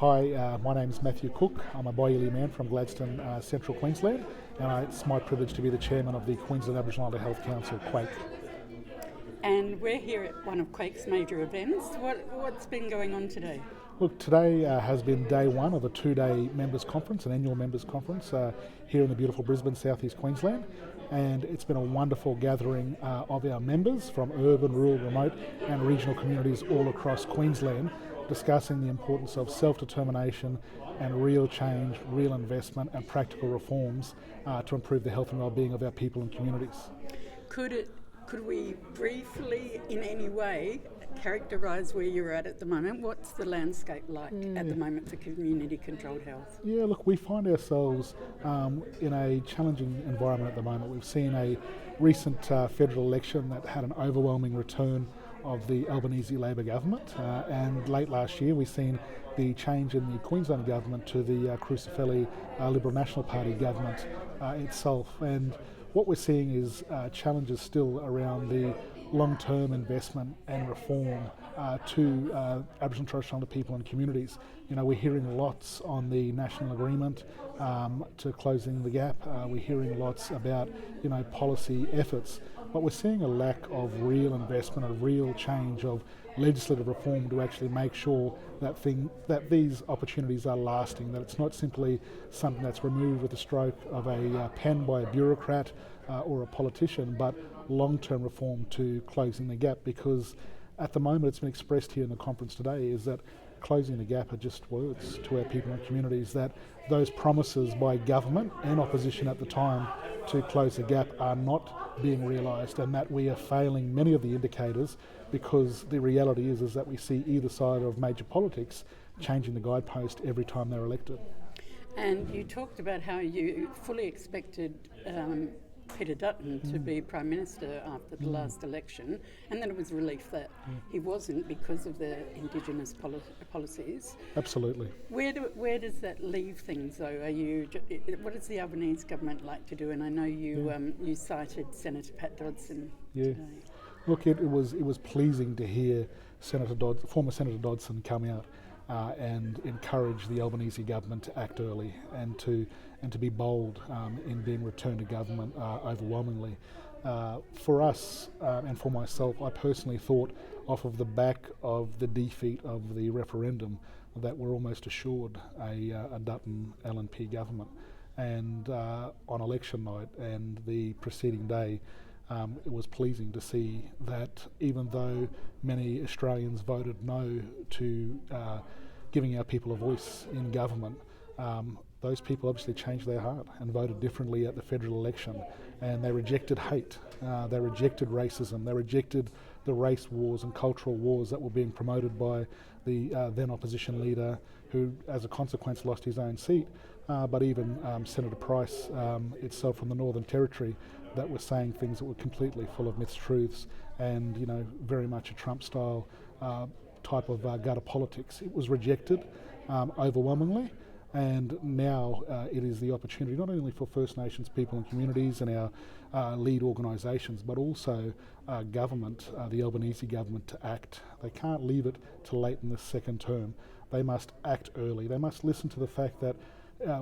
Hi, my name is Matthew Cooke. I'm a Boyili man from Gladstone, Central Queensland, and it's my privilege to be the chairman of the Queensland Aboriginal Health Council, Quake. And we're here at one of Quake's major events. What's been going on today? Look, today has been day one of a two-day members conference, an annual members conference here in the beautiful Brisbane, southeast Queensland. And it's been a wonderful gathering of our members from urban, rural, remote and regional communities all across Queensland, discussing the importance of self-determination and real change, real investment and practical reforms to improve the health and well-being of our people and communities. Could we briefly, in any way, characterise where you're at the moment? What's the landscape like at the moment for community-controlled health? Yeah, look, we find ourselves in a challenging environment at the moment. We've seen a recent federal election that had an overwhelming return of the Albanese Labor government, and late last year we've seen the change in the Queensland government to the Crucifeli Liberal National Party government itself. And what we're seeing is challenges still around the long-term investment and reform to Aboriginal and Torres Strait Islander people and communities. You know, we're hearing lots on the national agreement to closing the gap. We're hearing lots about, policy efforts, but we're seeing a lack of real investment, a real change of legislative reform to actually make sure that these opportunities are lasting, that it's not simply something that's removed with the stroke of a pen by a bureaucrat or a politician, but long-term reform to closing the gap. Because at the moment, it's been expressed here in the conference today, is that closing the gap are just words to our people and communities, that those promises by government and opposition at the time to close the gap are not being realised, and that we are failing many of the indicators, because the reality is that we see either side of major politics changing the guidepost every time they're elected. And you talked about how you fully expected Peter Dutton to be Prime Minister after the last election, and then it was relief that he wasn't because of the Indigenous policies. Absolutely. Where does that leave things, though? What does the Albanese government like to do? And I know you cited Senator Pat Dodson today. Look, it was pleasing to hear former Senator Dodson come out and encourage the Albanese government to act early and to be bold in being returned to government overwhelmingly. For us and for myself, I personally thought, off of the back of the defeat of the referendum, that we're almost assured a Dutton LNP government. And on election night and the preceding day, it was pleasing to see that even though many Australians voted no to giving our people a voice in government, those people obviously changed their heart and voted differently at the federal election. And they rejected hate, they rejected racism, they rejected the race wars and cultural wars that were being promoted by the then opposition leader, who as a consequence lost his own seat, but even Senator Price itself from the Northern Territory, that were saying things that were completely full of mistruths and very much a Trump-style type of gutter politics. It was rejected overwhelmingly, and now it is the opportunity not only for First Nations people and communities and our lead organisations, but also government, the Albanese government, to act. They can't leave it to late in the second term. They must act early. They must listen to the fact that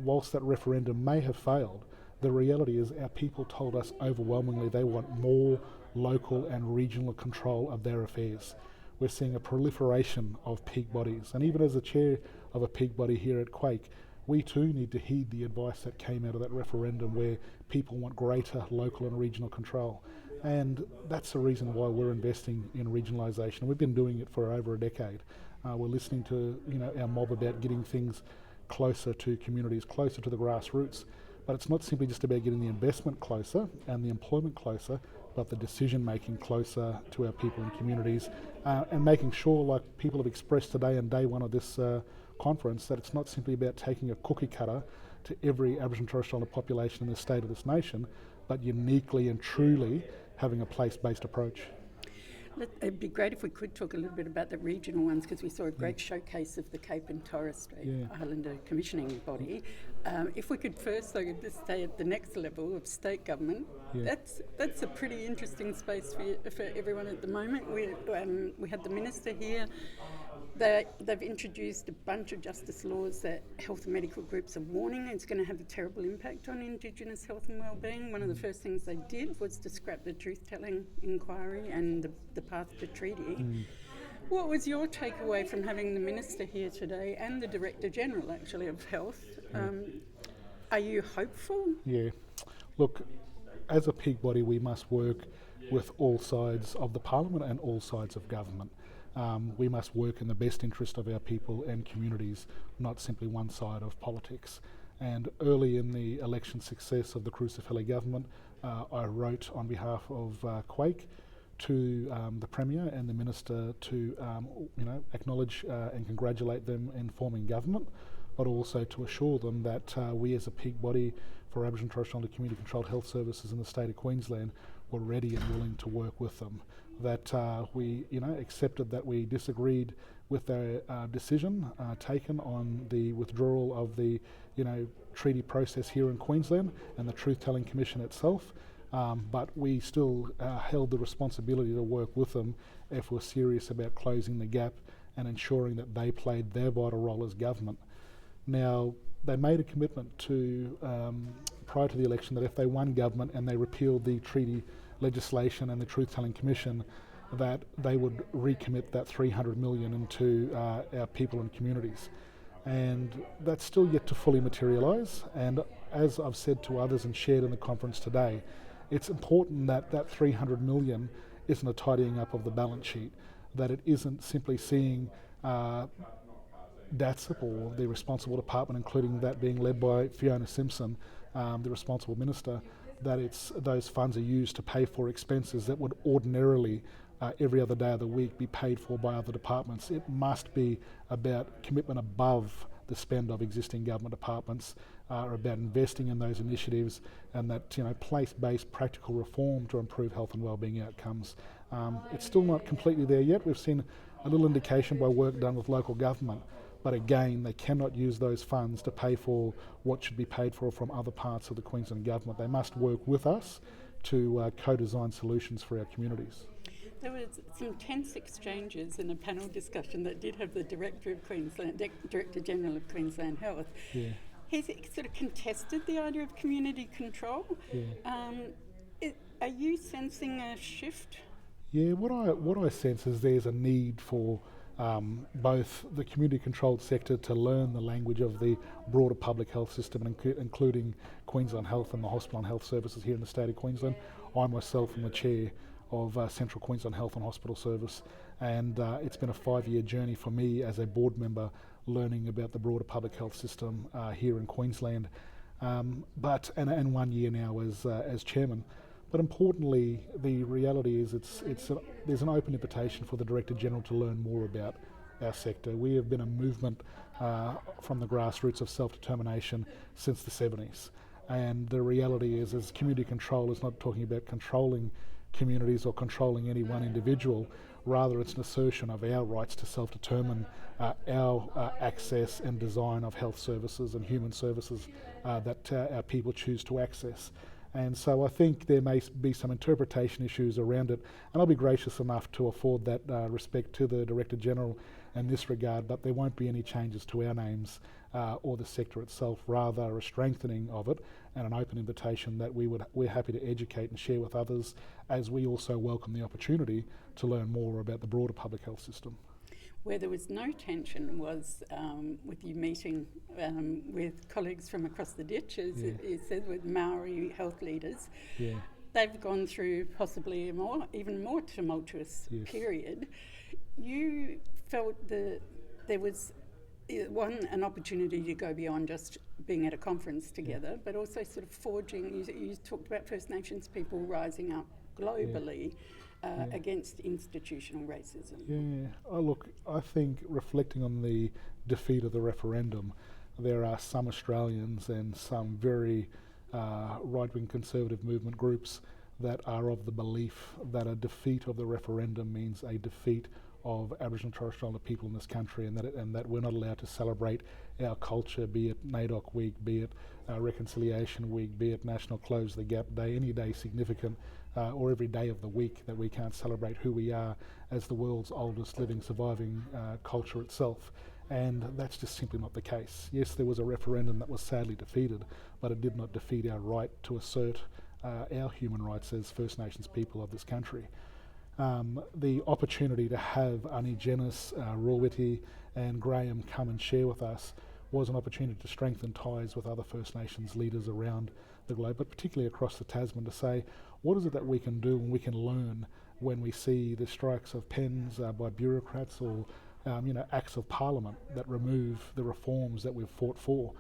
whilst that referendum may have failed, the reality is our people told us overwhelmingly they want more local and regional control of their affairs. We're seeing a proliferation of peak bodies, and even as the chair of a peak body here at Quake, we too need to heed the advice that came out of that referendum, where people want greater local and regional control. And that's the reason why we're investing in regionalisation. We've been doing it for over a decade. We're listening to our mob about getting things closer to communities, closer to the grassroots. But it's not simply just about getting the investment closer and the employment closer, but the decision making closer to our people and communities, and making sure, like people have expressed today on day one of this conference, that it's not simply about taking a cookie cutter to every Aboriginal and Torres Strait Islander population in the state of this nation, but uniquely and truly having a place-based approach. It'd be great if we could talk a little bit about the regional ones, because we saw a great showcase of the Cape and Torres Strait Islander commissioning body. If we could first, though, just stay at the next level of state government, that's a pretty interesting space for everyone at the moment. We had the minister here They've introduced a bunch of justice laws that health and medical groups are warning it's going to have a terrible impact on Indigenous health and wellbeing. One of the first things they did was to scrap the truth-telling inquiry and the path to treaty. What was your takeaway from having the Minister here today and the Director General, actually, of Health? Are you hopeful? Yeah. Look, as a peak body, we must work with all sides of the Parliament and all sides of government. We must work in the best interest of our people and communities, not simply one side of politics. And early in the election success of the Crucifili government, I wrote on behalf of Quake to the Premier and the Minister to acknowledge and congratulate them in forming government, but also to assure them that we as a peak body for Aboriginal and Torres Strait Islander community controlled health services in the state of Queensland were ready and willing to work with them. That we accepted that we disagreed with their decision taken on the withdrawal of the treaty process here in Queensland and the Truth-Telling Commission itself, but we still held the responsibility to work with them if we're serious about closing the gap and ensuring that they played their vital role as government. Now, they made a commitment to, prior to the election, that if they won government and they repealed the treaty legislation and the Truth-Telling Commission, that they would recommit that $300 million into our people and communities. And that's still yet to fully materialise. And as I've said to others and shared in the conference today, it's important that that $300 million isn't a tidying up of the balance sheet, that it isn't simply seeing DATSIP or the responsible department, including that being led by Fiona Simpson, the responsible minister, that those funds are used to pay for expenses that would ordinarily every other day of the week be paid for by other departments. It must be about commitment above the spend of existing government departments, about investing in those initiatives and that place-based practical reform to improve health and wellbeing outcomes. It's still not completely there yet. We've seen a little indication by work done with local government, but again, they cannot use those funds to pay for what should be paid for from other parts of the Queensland government. They must work with us to co-design solutions for our communities. There was some tense exchanges in a panel discussion that did have the Director General of Queensland Health. Yeah. He's sort of contested the idea of community control. Yeah. Are you sensing a shift? Yeah, what I sense is there's a need for both the community-controlled sector to learn the language of the broader public health system, including Queensland Health and the hospital and health services here in the state of Queensland. I myself am the chair of Central Queensland Health and Hospital Service, and it's been a 5-year journey for me as a board member learning about the broader public health system here in Queensland, and 1 year now as chairman. But importantly, the reality is there's an open invitation for the Director General to learn more about our sector. We have been a movement from the grassroots of self-determination since the 70s. And the reality is community control is not talking about controlling communities or controlling any one individual. Rather, it's an assertion of our rights to self-determine our access and design of health services and human services that our people choose to access. And so I think there may be some interpretation issues around it, and I'll be gracious enough to afford that respect to the Director General in this regard, but there won't be any changes to our names or the sector itself, rather a strengthening of it and an open invitation that we're happy to educate and share with others, as we also welcome the opportunity to learn more about the broader public health system. Where there was no tension was with you meeting with colleagues from across the ditch, as you said, with Maori health leaders. Yeah. They've gone through possibly even more tumultuous period. You felt that there was an opportunity to go beyond just being at a conference together, but also sort of forging, you talked about First Nations people rising up globally against institutional racism. Yeah, look, I think reflecting on the defeat of the referendum, there are some Australians and some very right-wing conservative movement groups that are of the belief that a defeat of the referendum means a defeat of Aboriginal and Torres Strait Islander people in this country, and that we're not allowed to celebrate our culture, be it NAIDOC Week, be it Reconciliation Week, be it National Close the Gap Day, any day significant or every day of the week that we can't celebrate who we are as the world's oldest living surviving culture itself. And that's just simply not the case. Yes, there was a referendum that was sadly defeated, but it did not defeat our right to assert our human rights as First Nations people of this country. The opportunity to have Annie Jennis, Rawiti and Graham come and share with us was an opportunity to strengthen ties with other First Nations leaders around the globe, but particularly across the Tasman, to say what is it that we can do and we can learn when we see the strikes of pens by bureaucrats or acts of parliament that remove the reforms that we've fought for.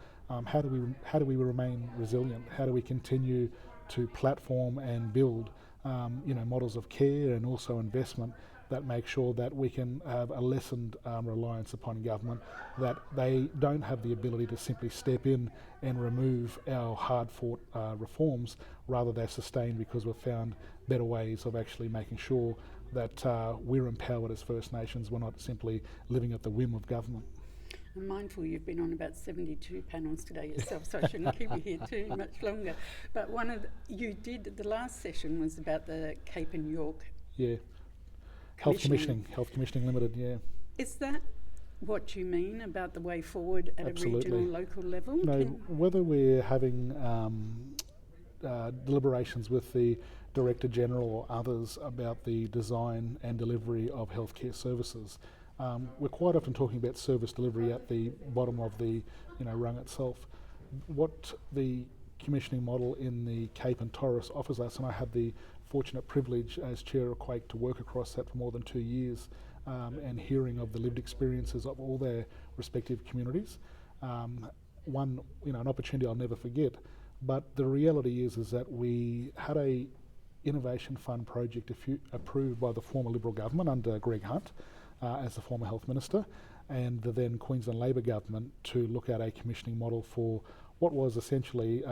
How do we remain resilient? How do we continue to platform and build models of care and also investment that make sure that we can have a lessened reliance upon government, that they don't have the ability to simply step in and remove our hard-fought reforms, rather they're sustained because we've found better ways of actually making sure that we're empowered as First Nations. We're not simply living at the whim of government. I'm mindful you've been on about 72 panels today yourself, so I shouldn't keep you here too much longer. But the last session was about the Cape and York. Yeah. Health Commissioning Limited, yeah. Is that what you mean about the way forward at Absolutely. a regional, local level? Whether we're having deliberations with the Director General or others about the design and delivery of healthcare services, we're quite often talking about service delivery at the bottom of the rung itself. What the commissioning model in the Cape and Torres offers us, and I had the fortunate privilege as Chair of Quake to work across that for more than 2 years, and hearing of the lived experiences of all their respective communities. An opportunity I'll never forget. But the reality is that we had a innovation fund project approved by the former Liberal government under Greg Hunt as the former health minister, and the then Queensland Labor government to look at a commissioning model for what was essentially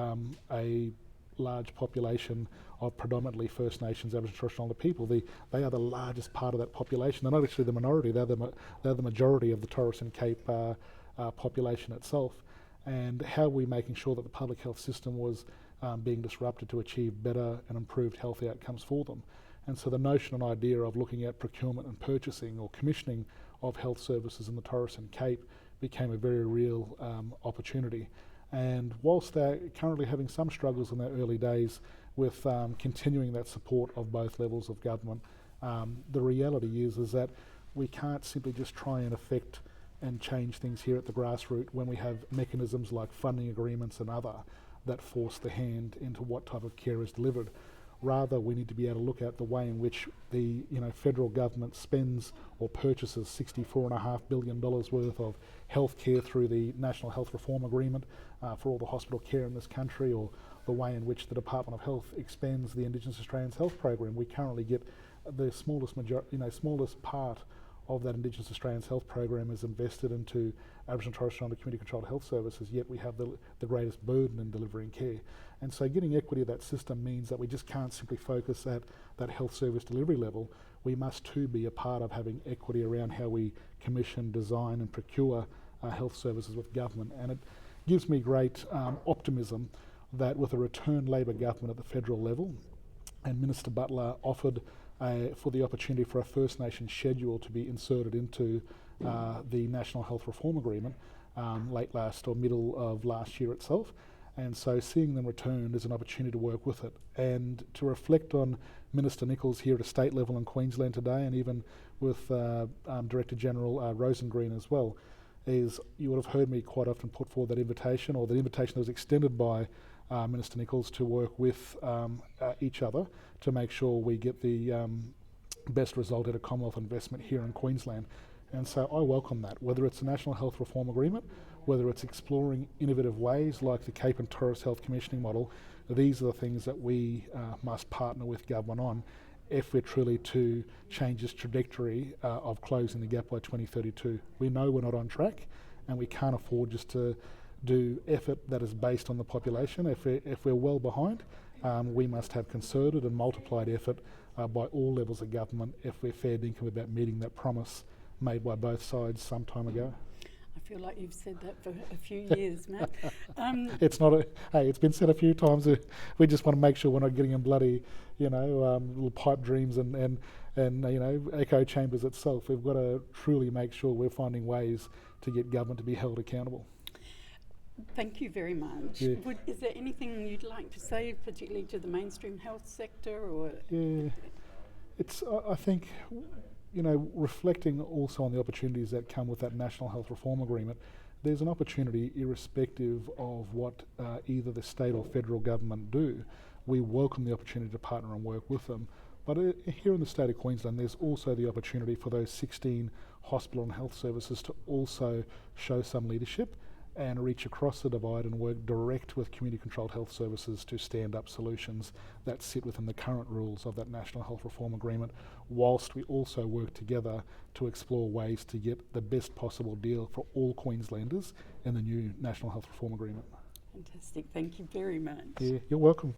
a large population of predominantly First Nations, Aboriginal and Torres Strait Islander people. They are the largest part of that population. They're not actually the minority, they're the majority of the Torres and Cape population itself. And how are we making sure that the public health system was being disrupted to achieve better and improved health outcomes for them? And so the notion and idea of looking at procurement and purchasing or commissioning of health services in the Torres and Cape became a very real opportunity. And whilst they're currently having some struggles in their early days with continuing that support of both levels of government, the reality is that we can't simply just try and affect and change things here at the grassroots when we have mechanisms like funding agreements and other that force the hand into what type of care is delivered. Rather, we need to be able to look at the way in which the federal government spends or purchases $64.5 billion worth of health care through the National Health Reform Agreement for all the hospital care in this country, or the way in which the Department of Health expends the Indigenous Australians Health Program. We currently get the smallest part of that Indigenous Australians Health Program is invested into Aboriginal and Torres Strait Islander community-controlled health services, yet we have the greatest burden in delivering care. And so getting equity of that system means that we just can't simply focus at that health service delivery level. We must too be a part of having equity around how we commission, design and procure health services with government. And it gives me great optimism that with a returned Labor government at the federal level, and Minister Butler offered for the opportunity for a First Nation schedule to be inserted into the National Health Reform Agreement late last or middle of last year itself. And so seeing them returned is an opportunity to work with it and to reflect on Minister Nichols here at a state level in Queensland today, and even with Director General Rosengreen as well, is you would have heard me quite often put forward that invitation, or the invitation that was extended by Minister Nichols to work with each other to make sure we get the best result at a Commonwealth investment here in Queensland. And so I welcome that, whether it's a National Health Reform Agreement, whether it's exploring innovative ways like the Cape and Torres Health Commissioning Model. These are the things that we must partner with government on if we're truly to change this trajectory of closing the gap by 2032. We know we're not on track, and we can't afford just to do effort that is based on the population. If we're well behind, we must have concerted and multiplied effort by all levels of government if we're fair dinkum about meeting that promise made by both sides some time ago. I feel like you've said that for a few years, Matt. It's not hey, it's been said a few times. We just want to make sure we're not getting in bloody, little pipe dreams and echo chambers itself. We've got to truly make sure we're finding ways to get government to be held accountable. Thank you very much. Yeah. Is there anything you'd like to say, particularly to the mainstream health sector? Or Yeah, it's I think, reflecting also on the opportunities that come with that National Health Reform Agreement, there's an opportunity irrespective of what either the state or federal government do. We welcome the opportunity to partner and work with them. But here in the state of Queensland, there's also the opportunity for those 16 hospital and health services to also show some leadership and reach across the divide and work direct with community-controlled health services to stand up solutions that sit within the current rules of that National Health Reform Agreement, whilst we also work together to explore ways to get the best possible deal for all Queenslanders in the new National Health Reform Agreement. Fantastic. Thank you very much. Yeah, you're welcome.